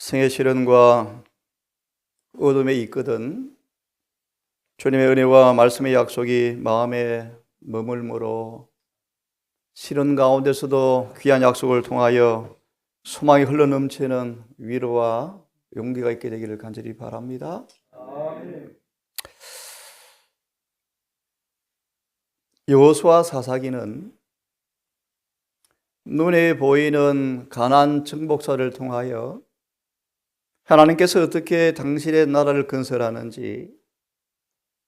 생의 시련과 어둠에 있거든 주님의 은혜와 말씀의 약속이 마음에 머물므로 시련 가운데서도 귀한 약속을 통하여 소망이 흘러넘치는 위로와 용기가 있게 되기를 간절히 바랍니다. 여호수아 사사기는 눈에 보이는 가나안 정복사를 통하여 하나님께서 어떻게 당신의 나라를 건설하는지,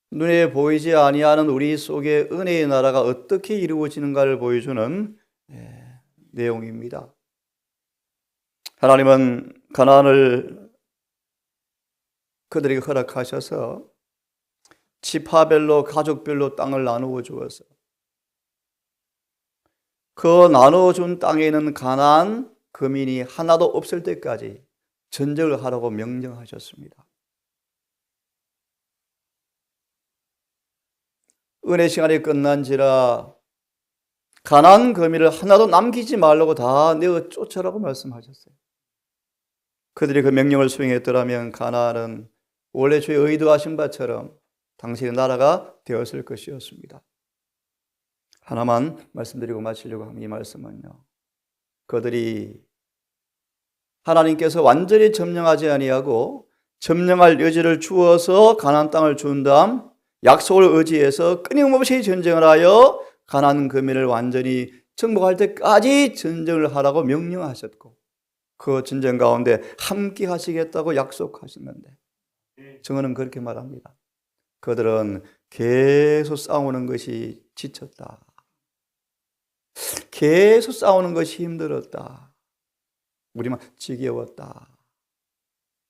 눈에 보이지 아니하는 우리 속에 은혜의 나라가 어떻게 이루어지는가를 보여주는 내용입니다. 하나님은 가나안을 그들에게 허락하셔서 지파별로 가족별로 땅을 나누어 주어서 그 나누어준 땅에 있는 가나안 거민이 하나도 없을 때까지 전쟁을 하라고 명령하셨습니다. 은혜 시간이 끝난지라 가나안 거민을 하나도 남기지 말라고 다 내어 쫓으라고 말씀하셨어요. 그들이 그 명령을 수행했더라면 가나안은 원래 주의 의도하신 바처럼 당신의 나라가 되었을 것이었습니다. 하나만 말씀드리고 마치려고 하는 이 말씀은요, 그들이 하나님께서 완전히 점령하지 아니하고 점령할 여지를 주어서 가나안 땅을 준 다음 약속을 의지해서 끊임없이 전쟁을 하여 가나안 거민을 완전히 정복할 때까지 전쟁을 하라고 명령하셨고, 그 전쟁 가운데 함께 하시겠다고 약속하셨는데 증언은 그렇게 말합니다. 그들은 계속 싸우는 것이 지쳤다. 계속 싸우는 것이 힘들었다. 우리만 지겨웠다.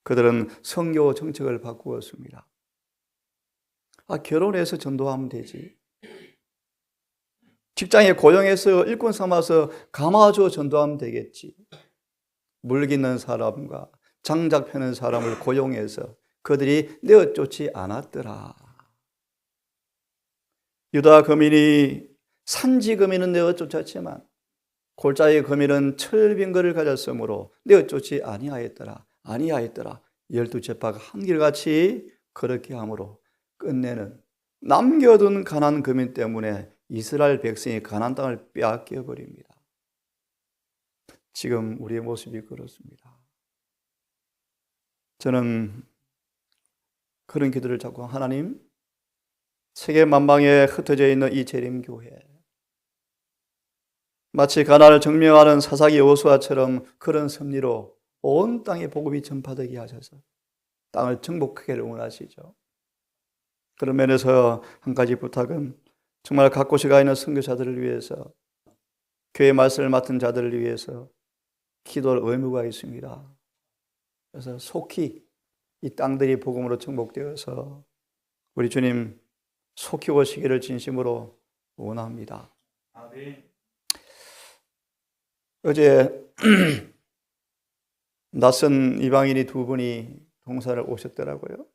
그들은 선교 정책을 바꾸었습니다. 결혼해서 전도하면 되지. 직장에 고용해서 일꾼 삼아서 감아줘 전도하면 되겠지. 물깃는 사람과 장작 펴는 사람을 고용해서 그들이 내어쫓지 않았더라. 유다 거민이 산지 거민은 내어쫓았지만 골짜기 거민은 철빈거를 가졌으므로 내어쫓지 아니하였더라. 12제파가 한결같이 그렇게 함으로 끝내는 남겨둔 가나안 거민 때문에 이스라엘 백성이 가나안 땅을 빼앗겨 버립니다. 지금 우리의 모습이 그렇습니다. 저는 그런 기도를 자꾸, 하나님, 세계 만방에 흩어져 있는 이 재림교회, 마치 가나안을 정명하는 사사기 여호수아처럼 그런 섭리로 온 땅에 복음이 전파되게 하셔서 땅을 정복하기를 원하시죠. 그런 면에서 한 가지 부탁은, 정말 각 곳에 가 있는 선교사들을 위해서, 교회 말씀을 맡은 자들을 위해서 기도할 의무가 있습니다. 그래서 속히 이 땅들이 복음으로 정복되어서 우리 주님 속히 오시기를 진심으로 원합니다. 어제 낯선 이방인이 두 분이 동사를 오셨더라고요.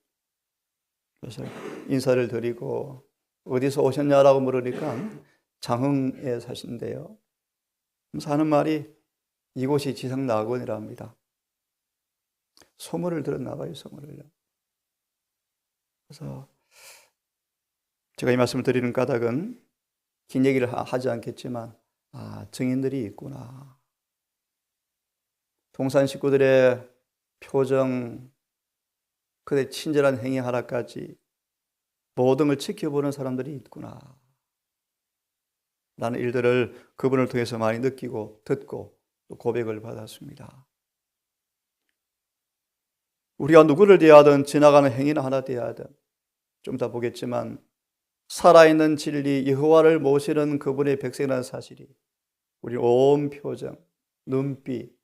그래서 인사를 드리고 어디서 오셨냐라고 물으니까 장흥에 사신대요. 그래서 하는 말이 이곳이 지상낙원이랍니다. 소문을 들었나 봐요, 소문을요. 그래서 제가 이 말씀을 드리는 까닭은 긴 얘기를 하지 않겠지만, 증인들이 있구나. 동산 식구들의 표정, 그들의 친절한 행위 하나까지 모든 걸 지켜보는 사람들이 있구나. 라는 일들을 그분을 통해서 많이 느끼고 듣고 또 고백을 받았습니다. 우리가 누구를 대하든 지나가는 행위나 하나 대하든 좀 이따 보겠지만 살아있는 진리 여호와를 모시는 그분의 백성이라는 사실이 우리 온 표정, 눈빛,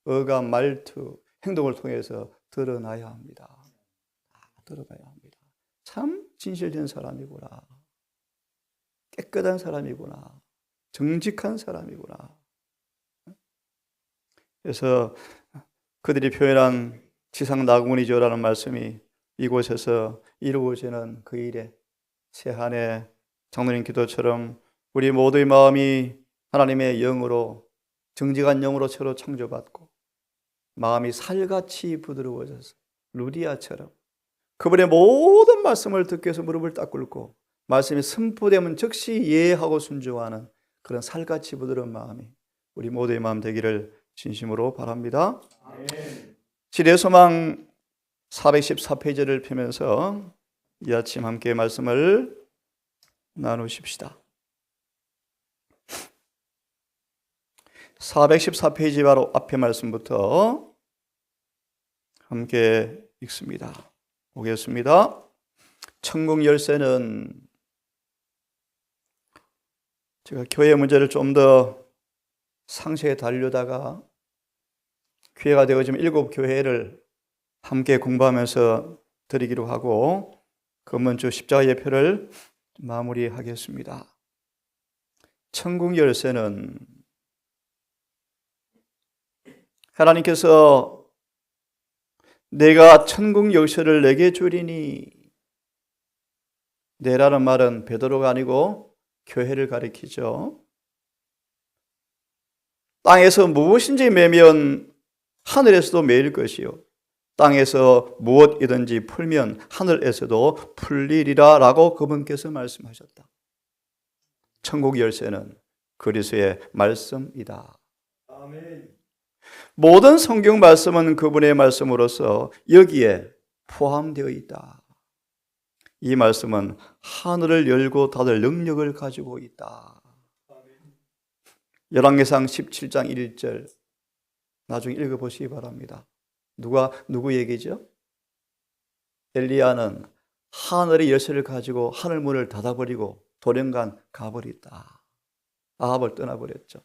어감, 말투, 행동을 통해서 드러나야 합니다. 드러나야 합니다. 참 진실된 사람이구나. 깨끗한 사람이구나. 정직한 사람이구나. 그래서 그들이 표현한 지상낙원이죠라는 말씀이 이곳에서 이루어지는 그 일에 새한의 장로님 기도처럼 우리 모두의 마음이 하나님의 영으로, 정직한 영으로 새로 창조받고 마음이 살같이 부드러워져서 루디아처럼 그분의 모든 말씀을 듣기 위해서 무릎을 딱 꿇고 말씀이 선포되면 즉시 이해하고 순종하는 그런 살같이 부드러운 마음이 우리 모두의 마음 되기를 진심으로 바랍니다. 지혜의 소망 414페이지를 펴면서 이 아침 함께 말씀을 나누십시다. 414페이지 바로 앞에 말씀부터 함께 읽습니다. 보겠습니다. 천국 열쇠는 제가 교회 문제를 좀 더 상세히 다루려다가 기회가 되어지면 7교회를 함께 공부하면서 드리기로 하고 금문주 십자가 예표를 마무리하겠습니다. 천국 열쇠는 하나님께서 내가 천국 열쇠를 내게 주리니, 내라는 말은 베드로가 아니고 교회를 가리키죠. 땅에서 무엇인지 매면 하늘에서도 매일 것이요 땅에서 무엇이든지 풀면 하늘에서도 풀리리라 라고 그분께서 말씀하셨다. 천국 열쇠는 그리스도의 말씀이다. 아멘. 모든 성경 말씀은 그분의 말씀으로서 여기에 포함되어 있다. 이 말씀은 하늘을 열고 닫을 능력을 가지고 있다. 열왕기상 17장 1절 나중에 읽어보시기 바랍니다. 누구 얘기죠? 엘리야는 하늘의 열쇠를 가지고 하늘 문을 닫아버리고 도련간 가버렸다. 아합을 떠나버렸죠.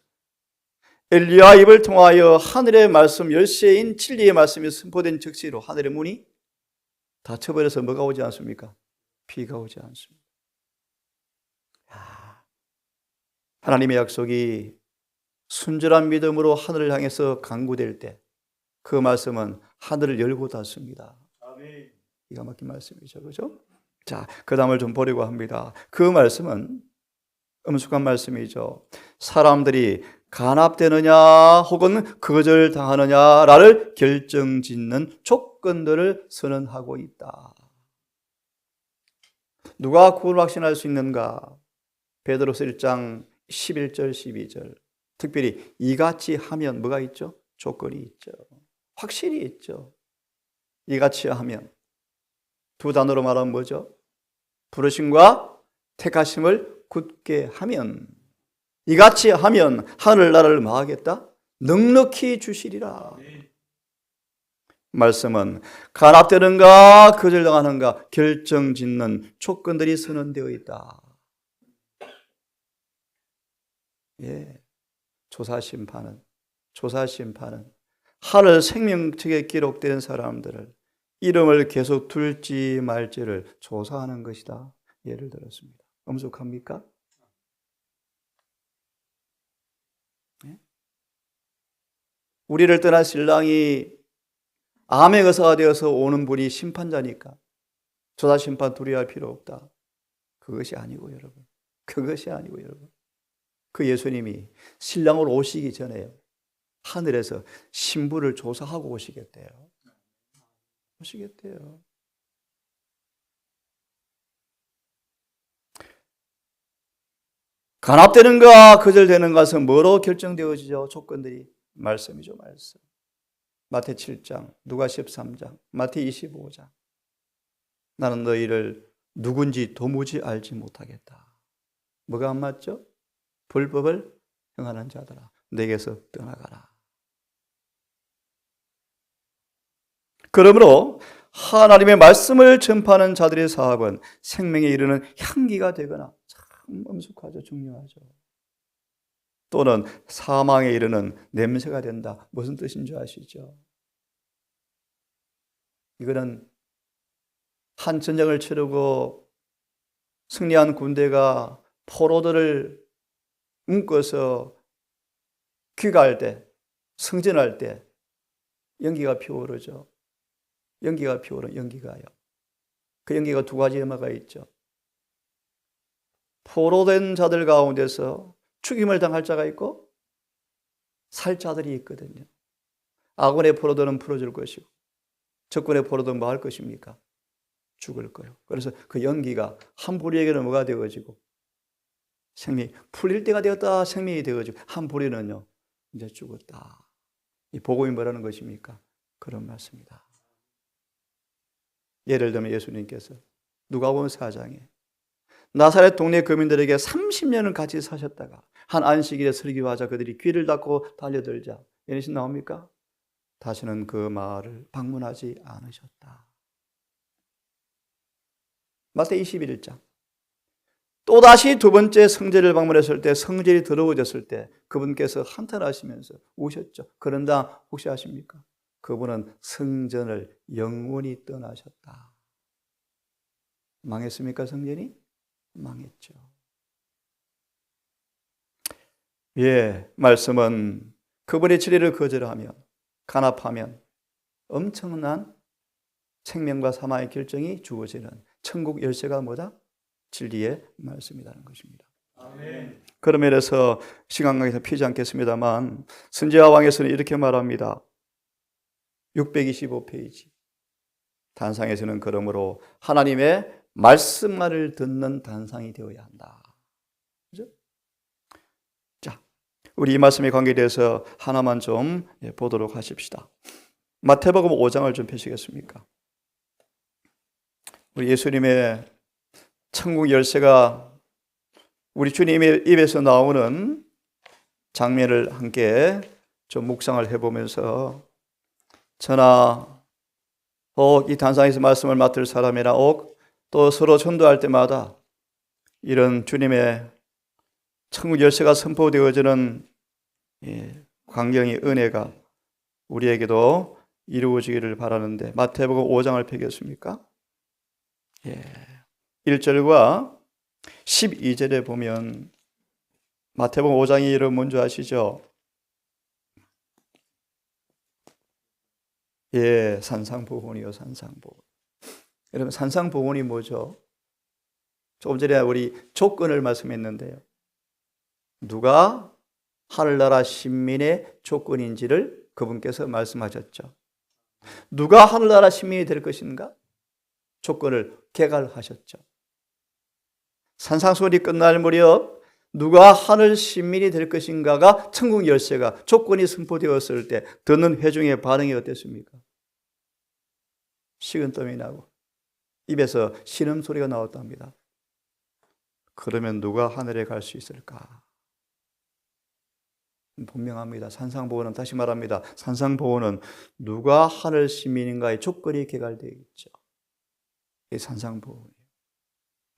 엘리야 입을 통하여 하늘의 말씀 열쇠인 진리의 말씀이 선포된 즉시로 하늘의 문이 닫혀버려서 뭐가 오지 않습니까? 비가 오지 않습니다. 하나님의 약속이 순전한 믿음으로 하늘을 향해서 강구될 때 그 말씀은 하늘을 열고 닫습니다. 기가 막힌 말씀이죠. 그죠? 자, 그 다음을 좀 보려고 합니다. 그 말씀은 엄숙한 말씀이죠. 사람들이 간합되느냐 혹은 거절당하느냐를 결정짓는 조건들을 선언하고 있다. 누가 구원을 확신할 수 있는가? 베드로서 1장 11절 12절 특별히 이같이 하면 뭐가 있죠? 조건이 있죠. 확실히 있죠. 이같이 하면 두 단어로 말하면 뭐죠? 부르심과 택하심을 굳게 하면 이같이 하면 하늘나라를 망하겠다? 넉넉히 주시리라. 말씀은 간합되는가 거절당하는가 결정짓는 조건들이 선언되어 있다. 예, 조사심판은 하늘 생명책에 기록된 사람들을 이름을 계속 둘지 말지를 조사하는 것이다. 예를 들었습니다. 엄숙합니까? 네? 우리를 떠난 신랑이 암의 의사가 되어서 오는 분이 심판자니까 조사심판 두려워할 필요 없다. 그것이 아니고 여러분. 그 예수님이 신랑으로 오시기 전에요. 하늘에서 신부를 조사하고 오시겠대요. 간합되는가 거절되는 것은 뭐로 결정되어지죠? 조건들이 말씀이죠. 말씀. 마태 7장, 누가 13장, 마태 25장. 나는 너희를 누군지 도무지 알지 못하겠다. 뭐가 안 맞죠? 불법을 행하는 자들아 내게서 떠나가라. 그러므로 하나님의 말씀을 전파하는 자들의 사업은 생명에 이르는 향기가 되거나 참 엄숙하죠. 중요하죠. 또는 사망에 이르는 냄새가 된다. 무슨 뜻인 줄 아시죠? 이거는 한 전쟁을 치르고 승리한 군대가 포로들을 묶어서 귀가할 때, 승전할 때 연기가 피어오르죠. 연기가요. 그 연기가 두 가지 의미가 있죠. 포로된 자들 가운데서 죽임을 당할 자가 있고 살 자들이 있거든요. 악원의 포로들은 풀어줄 것이고 적군의 포로들은 뭐 할 것입니까? 죽을 거예요. 그래서 그 연기가 한 부리에게는 뭐가 되어지고 생명이 풀릴 때가 되었다. 생명이 되어지고 한 부리는요 이제 죽었다. 이 복음이 뭐라는 것입니까? 그런 말씀입니다. 예를 들면 예수님께서 누가복음 4장에 나사렛 동네 거민들에게 30년을 같이 사셨다가 한 안식일에 설교하자 그들이 귀를 닫고 달려들자 이런 식 나옵니까? 다시는 그 마을을 방문하지 않으셨다. 마태 21장 또다시 두 번째 성전을 방문했을 때 성전이 더러워졌을 때 그분께서 한탄하시면서 우셨죠. 그런다 혹시 아십니까? 그분은 성전을 영원히 떠나셨다. 망했습니까? 성전이? 망했죠. 예, 말씀은 그분의 진리를 거절하면 간합하면 엄청난 생명과 사망의 결정이 주어지는 천국 열쇠가 뭐다? 진리의 말씀이라는 것입니다. 아멘. 그런 면에서 시간 관계에서 피지 않겠습니다만 선지자 왕에서는 이렇게 말합니다. 625페이지 단상에서는 그러므로 하나님의 말씀만을 듣는 단상이 되어야 한다. 그죠? 자, 우리 이 말씀의 관계에 대해서 하나만 좀 보도록 하십시다. 마태복음 5장을 좀 펴시겠습니까? 우리 예수님의 천국 열쇠가 우리 주님의 입에서 나오는 장면을 함께 좀 묵상을 해보면서 저나 이 단상에서 말씀을 맡을 사람이나 또 서로 전도할 때마다 이런 주님의 천국 열쇠가 선포되어지는 광경의 은혜가 우리에게도 이루어지기를 바라는데 마태복음 5장을 펴겠습니까? 1절과 12절에 보면 마태복음 5장이 이름 뭔지 아시죠? 예, 산상보훈이요, 산상보훈. 여러분, 산상보훈이 뭐죠? 조금 전에 우리 조건을 말씀했는데요. 누가 하늘나라 신민의 조건인지를 그분께서 말씀하셨죠. 누가 하늘나라 신민이 될 것인가? 조건을 개괄하셨죠. 산상수훈이 끝날 무렵 누가 하늘 신민이 될 것인가가 천국 열쇠가 조건이 선포되었을 때 듣는 회중의 반응이 어땠습니까? 식은땀이 나고 입에서 신음소리가 나왔답니다. 그러면 누가 하늘에 갈 수 있을까? 분명합니다. 산상보훈은 다시 말합니다. 산상보훈은 누가 하늘 시민인가의 조건이 개괄되어 있죠. 이 산상보훈이에요.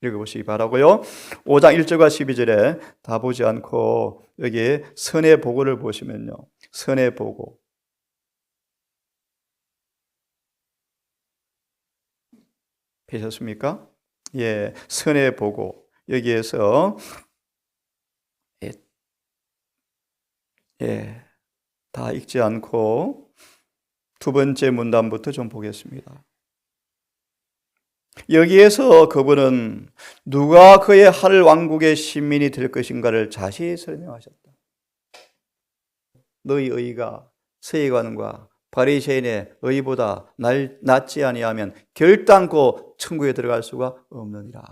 읽어보시기 바라고요. 5장 1절과 12절에 다 보지 않고 여기 선의 보고를 보시면요. 선의 보고. 펴셨습니까? 예, 선의 보고. 여기에서 다 읽지 않고 두 번째 문단부터 좀 보겠습니다. 여기에서 그분은 누가 그의 하늘 왕국의 신민이 될 것인가를 자세히 설명하셨다. 너희 의가 서기관과 바리새인의 의보다 낫지 아니하면 결단코 천국에 들어갈 수가 없느니라.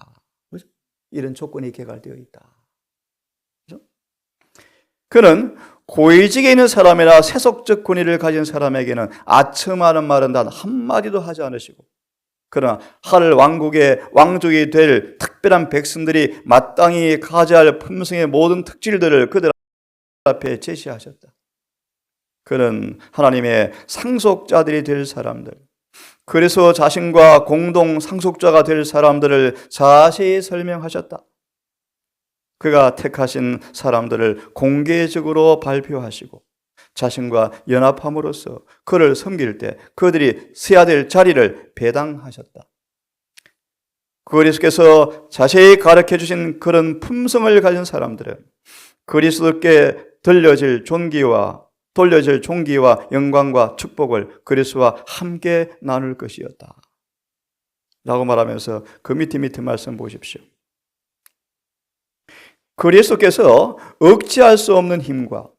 그렇죠? 이런 조건이 개괄되어 있다. 그렇죠? 그는 고위직에 있는 사람이나 세속적 권위를 가진 사람에게는 아첨하는 말은 단 한마디도 하지 않으시고 그러나 하늘 왕국의 왕족이 될 특별한 백성들이 마땅히 가져야 할 품성의 모든 특질들을 그들 앞에 제시하셨다. 그는 하나님의 상속자들이 될 사람들, 그래서 자신과 공동 상속자가 될 사람들을 자세히 설명하셨다. 그가 택하신 사람들을 공개적으로 발표하시고 자신과 연합함으로써 그를 섬길 때 그들이 서야 될 자리를 배당하셨다. 그리스도께서 자세히 가르쳐 주신 그런 품성을 가진 사람들은 그리스도께 돌려질 존귀와 영광과 축복을 그리스도와 함께 나눌 것이었다. 라고 말하면서 그 밑에 말씀 보십시오. 그리스도께서 억제할 수 없는 힘과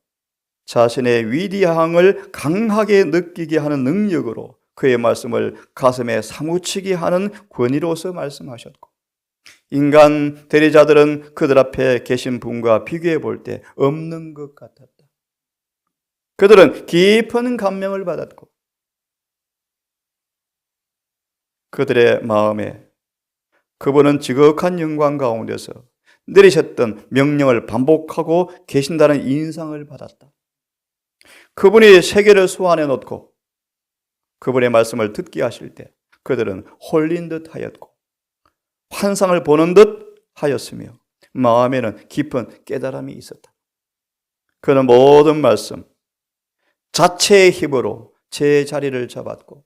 자신의 위대함을 강하게 느끼게 하는 능력으로 그의 말씀을 가슴에 사무치게 하는 권위로서 말씀하셨고, 인간 대리자들은 그들 앞에 계신 분과 비교해 볼 때 없는 것 같았다. 그들은 깊은 감명을 받았고, 그들의 마음에 그분은 지극한 영광 가운데서 내리셨던 명령을 반복하고 계신다는 인상을 받았다. 그분이 세계를 소환해 놓고 그분의 말씀을 듣게 하실 때 그들은 홀린 듯 하였고 환상을 보는 듯 하였으며 마음에는 깊은 깨달음이 있었다. 그는 모든 말씀 자체의 힘으로 제 자리를 잡았고,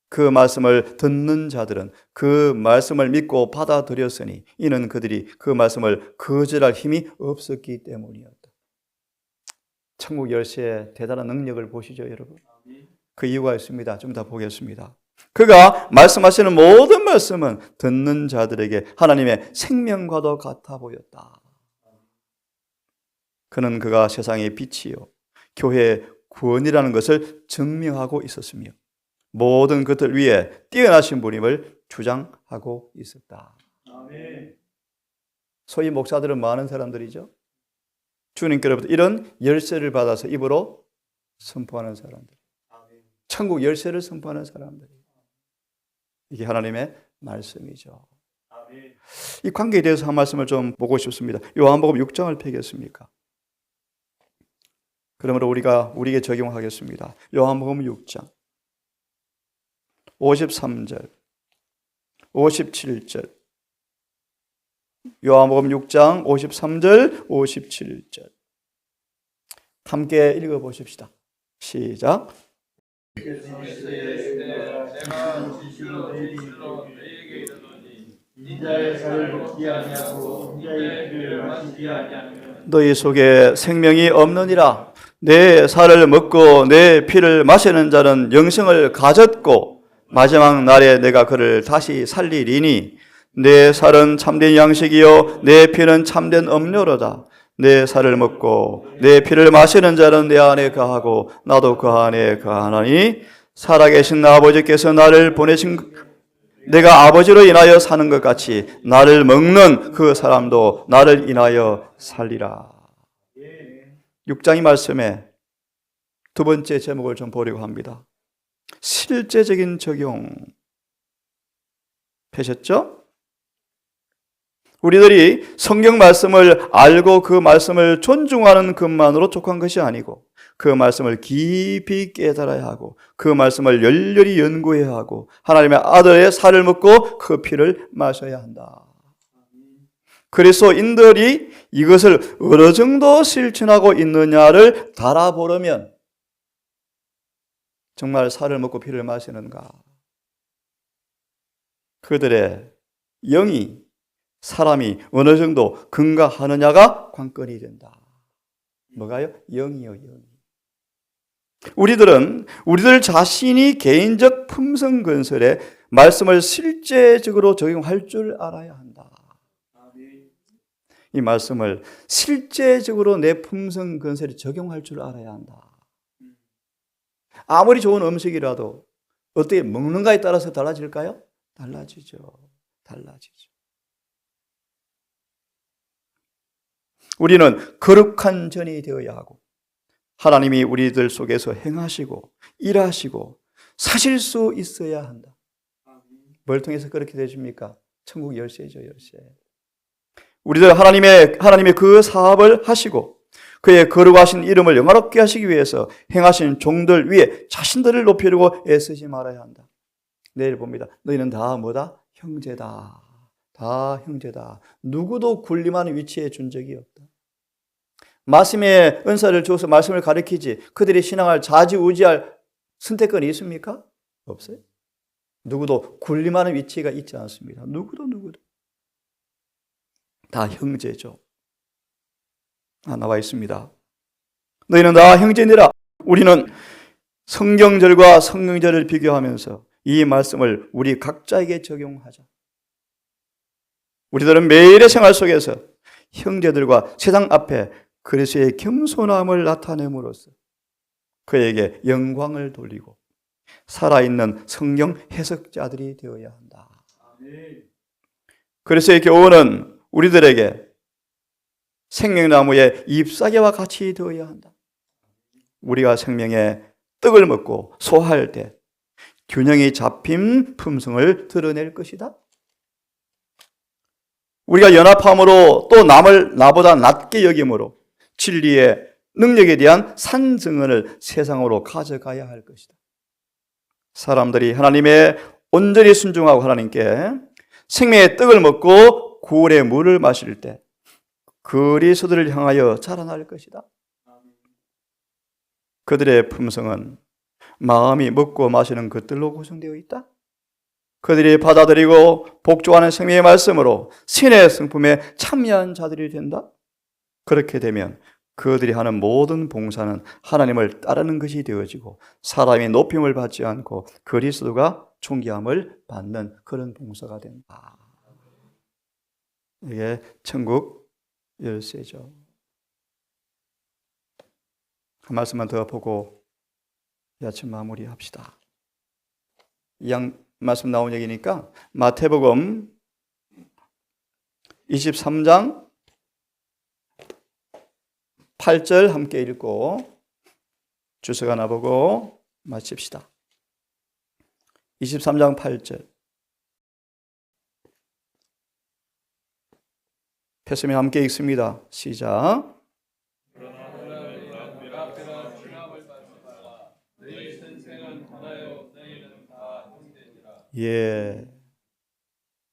그 말씀을 듣는 자들은 그 말씀을 믿고 받아들였으니 이는 그들이 그 말씀을 거절할 힘이 없었기 때문이었다. 천국 열쇠의 대단한 능력을 보시죠, 여러분. 그 이유가 있습니다. 좀 더 보겠습니다. 그가 말씀하시는 모든 말씀은 듣는 자들에게 하나님의 생명과도 같아 보였다. 그는 그가 세상의 빛이요 교회의 구원이라는 것을 증명하고 있었으며 모든 것들 위에 뛰어나신 분임을 주장하고 있었다. 소위 목사들은 많은 사람들이죠. 주님께로부터 이런 열쇠를 받아서 입으로 선포하는 사람들, 천국 열쇠를 선포하는 사람들, 이게 하나님의 말씀이죠. 이 관계에 대해서 한 말씀을 좀 보고 싶습니다. 요한복음 6장을 펴겠습니까? 그러므로 우리에게 적용하겠습니다. 요한복음 6장 53절 57절, 요한복음 6장 53절 57절 함께 읽어보십시다. 시작. 너희 속에 생명이 없느니라. 내 살을 먹고 내 피를 마시는 자는 영생을 가졌고 마지막 날에 내가 그를 다시 살리리니 내 살은 참된 양식이요 내 피는 참된 음료로다. 내 살을 먹고 내 피를 마시는 자는 내 안에 거하고 나도 그 안에 거하나니 살아계신 아버지께서 나를 보내신 내가 아버지로 인하여 사는 것 같이 나를 먹는 그 사람도 나를 인하여 살리라. 6장의 말씀에 두 번째 제목을 좀 보려고 합니다. 실제적인 적용 펴셨죠? 우리들이 성경 말씀을 알고 그 말씀을 존중하는 것만으로 족한 것이 아니고 그 말씀을 깊이 깨달아야 하고 그 말씀을 열렬히 연구해야 하고 하나님의 아들의 살을 먹고 그 피를 마셔야 한다. 그리스도인들이 이것을 어느 정도 실천하고 있느냐를 달아보려면 정말 살을 먹고 피를 마시는가? 그들의 영이 사람이 어느 정도 근거하느냐가 관건이 된다. 뭐가요? 영이요, 영이. 우리들 자신이 개인적 품성 건설에 말씀을 실제적으로 적용할 줄 알아야 한다. 이 말씀을 실제적으로 내 품성 건설에 적용할 줄 알아야 한다. 아무리 좋은 음식이라도 어떻게 먹는가에 따라서 달라질까요? 달라지죠. 우리는 거룩한 전이 되어야 하고 하나님이 우리들 속에서 행하시고 일하시고 사실 수 있어야 한다. 뭘 통해서 그렇게 되십니까? 천국 열쇠죠, 열쇠. 우리들 하나님의 그 사업을 하시고 그의 거룩하신 이름을 영화롭게 하시기 위해서 행하신 종들 위에 자신들을 높이려고 애쓰지 말아야 한다. 내일 봅니다. 너희는 다 뭐다? 형제다. 다 형제다. 누구도 군림하는 위치에 준 적이 없다. 말씀의 은사를 주어서 말씀을 가르치지 그들의 신앙을 좌지우지할 선택권이 있습니까? 없어요. 누구도 군림하는 위치가 있지 않습니다. 누구도 다 형제죠. 나와 있습니다. 너희는 다 형제니라. 우리는 성경절과 성경절을 비교하면서 이 말씀을 우리 각자에게 적용하자. 우리들은 매일의 생활 속에서 형제들과 세상 앞에 그리스도의 겸손함을 나타냄으로써 그에게 영광을 돌리고 살아있는 성경 해석자들이 되어야 한다. 그래서 이 교훈은 우리들에게 생명나무의 잎사귀와 같이 되어야 한다. 우리가 생명의 떡을 먹고 소화할 때 균형이 잡힌 품성을 드러낼 것이다. 우리가 연합함으로 또 남을 나보다 낮게 여김으로 진리의 능력에 대한 산증언을 세상으로 가져가야 할 것이다. 사람들이 하나님의 온전히 순종하고 하나님께 생명의 떡을 먹고 구원의 물을 마실 때 그리스도를 향하여 자라날 것이다. 그들의 품성은 마음이 먹고 마시는 것들로 구성되어 있다. 그들이 받아들이고 복종하는 생명의 말씀으로 신의 성품에 참여한 자들이 된다. 그렇게 되면 그들이 하는 모든 봉사는 하나님을 따르는 것이 되어지고 사람이 높임을 받지 않고 그리스도가 존귀함을 받는 그런 봉사가 된다. 이게 천국 열쇠죠. 한 말씀만 더 보고 이 아침 마무리합시다. 이 말씀 나온 얘기니까 마태복음 23장 8절 함께 읽고 주석 하나 보고 마칩시다. 23장 8절 폈으면 함께 읽습니다. 시작. 예,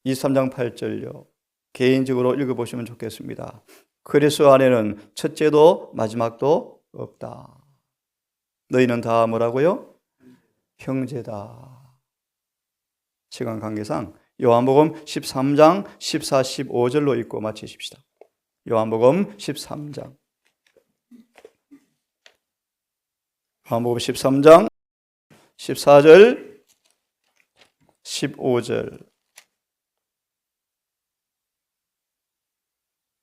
23장 8절요. 개인적으로 읽어보시면 좋겠습니다. 그리스도 안에는 첫째도 마지막도 없다. 너희는 다 뭐라고요? 형제다. 시간 관계상 요한복음 13장 14, 15절로 읽고 마치십시다. 요한복음 13장 요한복음 13장 14절 15절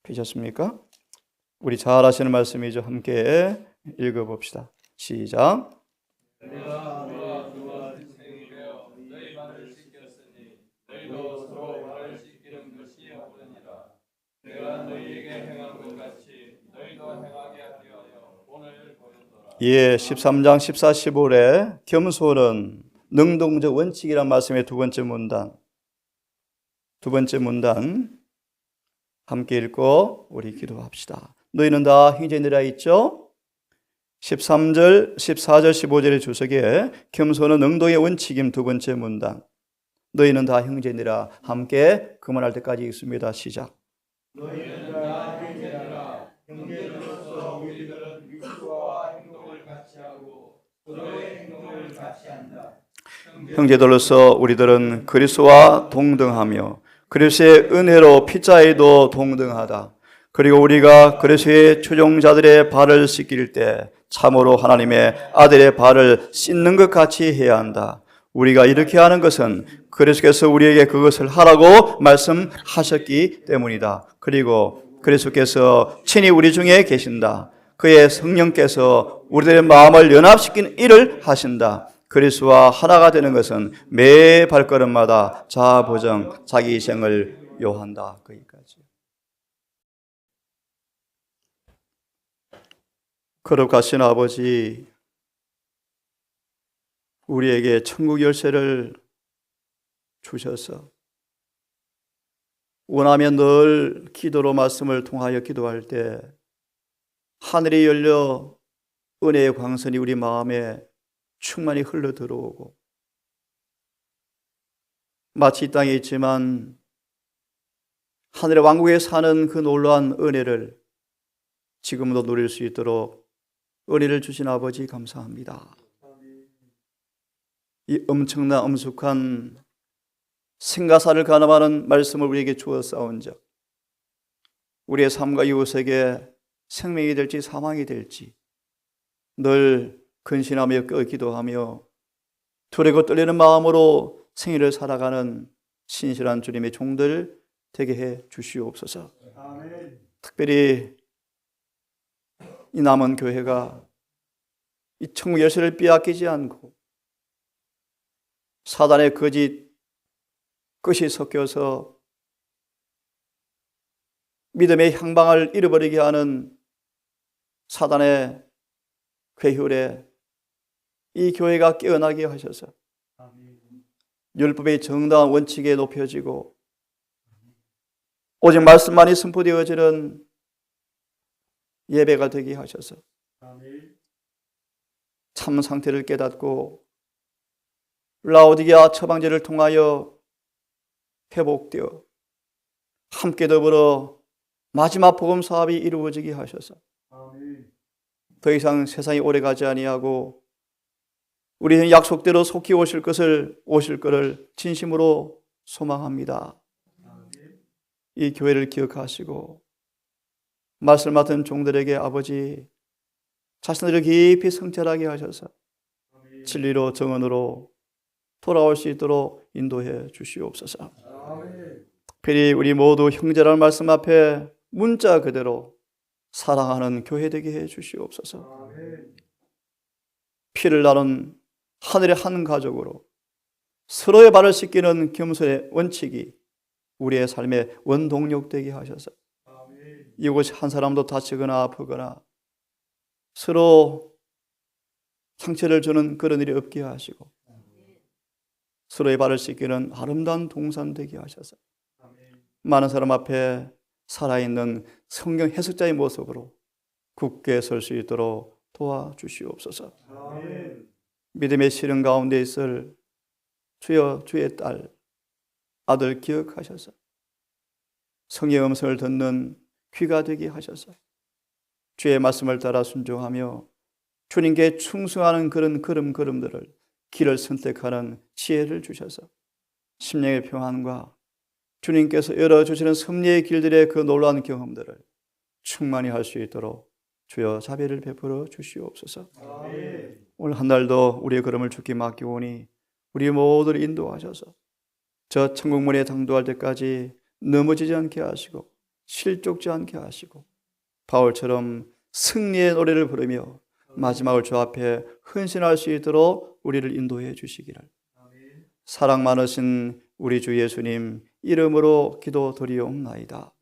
피셨습니까? 우리 잘 아시는 말씀이죠. 함께 읽어봅시다. 시작. 내가 너와 두와 생이되어 너희 발을 씻겼으니 너희도 서로 발을 씻기는 것이 옳으니라. 내가 너희에게 행한 것 같이 너희도 행하게 하려 오늘 보였노라. 예, 13장 14, 15에 겸손은 능동적 원칙이란 말씀의 두 번째 문단 함께 읽고 우리 기도합시다. 너희는 다 형제니라 있죠? 13절, 14절, 15절의 주석에 겸손은 능동의 원칙임 두 번째 문단. 너희는 다 형제니라 함께 그만할 때까지 읽습니다. 시작. 너희는 다 형제니라. 형제로서 우리들은 그리스도와 행동을 같이 하고 서로의 행동을 같이 한다. 형제들로서 우리들은 그리스도와 동등하며 그리스도의 은혜로 피자에도 동등하다. 그리고 우리가 그리스도의 추종자들의 발을 씻길 때 참으로 하나님의 아들의 발을 씻는 것 같이 해야 한다. 우리가 이렇게 하는 것은 그리스도께서 우리에게 그것을 하라고 말씀하셨기 때문이다. 그리고 그리스도께서 친히 우리 중에 계신다. 그의 성령께서 우리들의 마음을 연합시키는 일을 하신다. 그리스도와 하나가 되는 것은 매 발걸음마다 자아 보정, 자기 희생을 요한다. 거기까지. 거룩하신 아버지, 우리에게 천국 열쇠를 주셔서 원하면 늘 기도로 말씀을 통하여 기도할 때 하늘이 열려 은혜의 광선이 우리 마음에 충만히 흘러 들어오고 마치 이 땅에 있지만 하늘의 왕국에 사는 그 놀라운 은혜를 지금도 누릴 수 있도록 은혜를 주신 아버지 감사합니다. 이 엄청난 엄숙한 생가사를 가늠하는 말씀을 우리에게 주어 싸운즉 우리의 삶과 이웃에게 생명이 될지 사망이 될지 늘 근신하며 기도하며 두렵고 떨리는 마음으로 생일을 살아가는 신실한 주님의 종들 되게 해 주시옵소서. 아멘. 특별히 이 남은 교회가 이 천국 열쇠를 빼앗기지 않고 사단의 거짓 끝이 섞여서 믿음의 향방을 잃어버리게 하는 사단의 괴혈에 이 교회가 깨어나게 하셔서 율법의 정당한 원칙에 높여지고 오직 말씀만이 선포되어지는 예배가 되게 하셔서 참 상태를 깨닫고 라오디게아 처방제를 통하여 회복되어 함께 더불어 마지막 복음 사업이 이루어지게 하셔서 더 이상 세상이 오래가지 아니하고 우리는 약속대로 속히 오실 거를 진심으로 소망합니다. 이 교회를 기억하시고 말씀 맡은 종들에게 아버지 자신들을 깊이 성찰하게 하셔서 진리로 정언으로 돌아올 수 있도록 인도해 주시옵소서. 특별히 우리 모두 형제라는 말씀 앞에 문자 그대로 사랑하는 교회 되게 해 주시옵소서. 피를 나눈 하늘의 한 가족으로 서로의 발을 씻기는 겸손의 원칙이 우리의 삶의 원동력 되게 하셔서 이곳이 한 사람도 다치거나 아프거나 서로 상처를 주는 그런 일이 없게 하시고 서로의 발을 씻기는 아름다운 동산 되게 하셔서 많은 사람 앞에 살아있는 성경 해석자의 모습으로 굳게 설 수 있도록 도와주시옵소서. 믿음의 시련 가운데 있을 주여 주의 딸 아들 기억하셔서 성의 음성을 듣는 귀가 되게 하셔서 주의 말씀을 따라 순종하며 주님께 충성하는 그런 걸음들을 길을 선택하는 지혜를 주셔서 심령의 평안과 주님께서 열어주시는 섭리의 길들의 그 놀라운 경험들을 충만히 할 수 있도록 주여 자비를 베풀어 주시옵소서. 오늘 한 날도 우리의 걸음을 주께 맡기오니 우리 모두를 인도하셔서 저 천국문에 당도할 때까지 넘어지지 않게 하시고 실족지 않게 하시고 바울처럼 승리의 노래를 부르며 마지막을 주 앞에 헌신할 수 있도록 우리를 인도해 주시기를 사랑 많으신 우리 주 예수님 이름으로 기도드리옵나이다.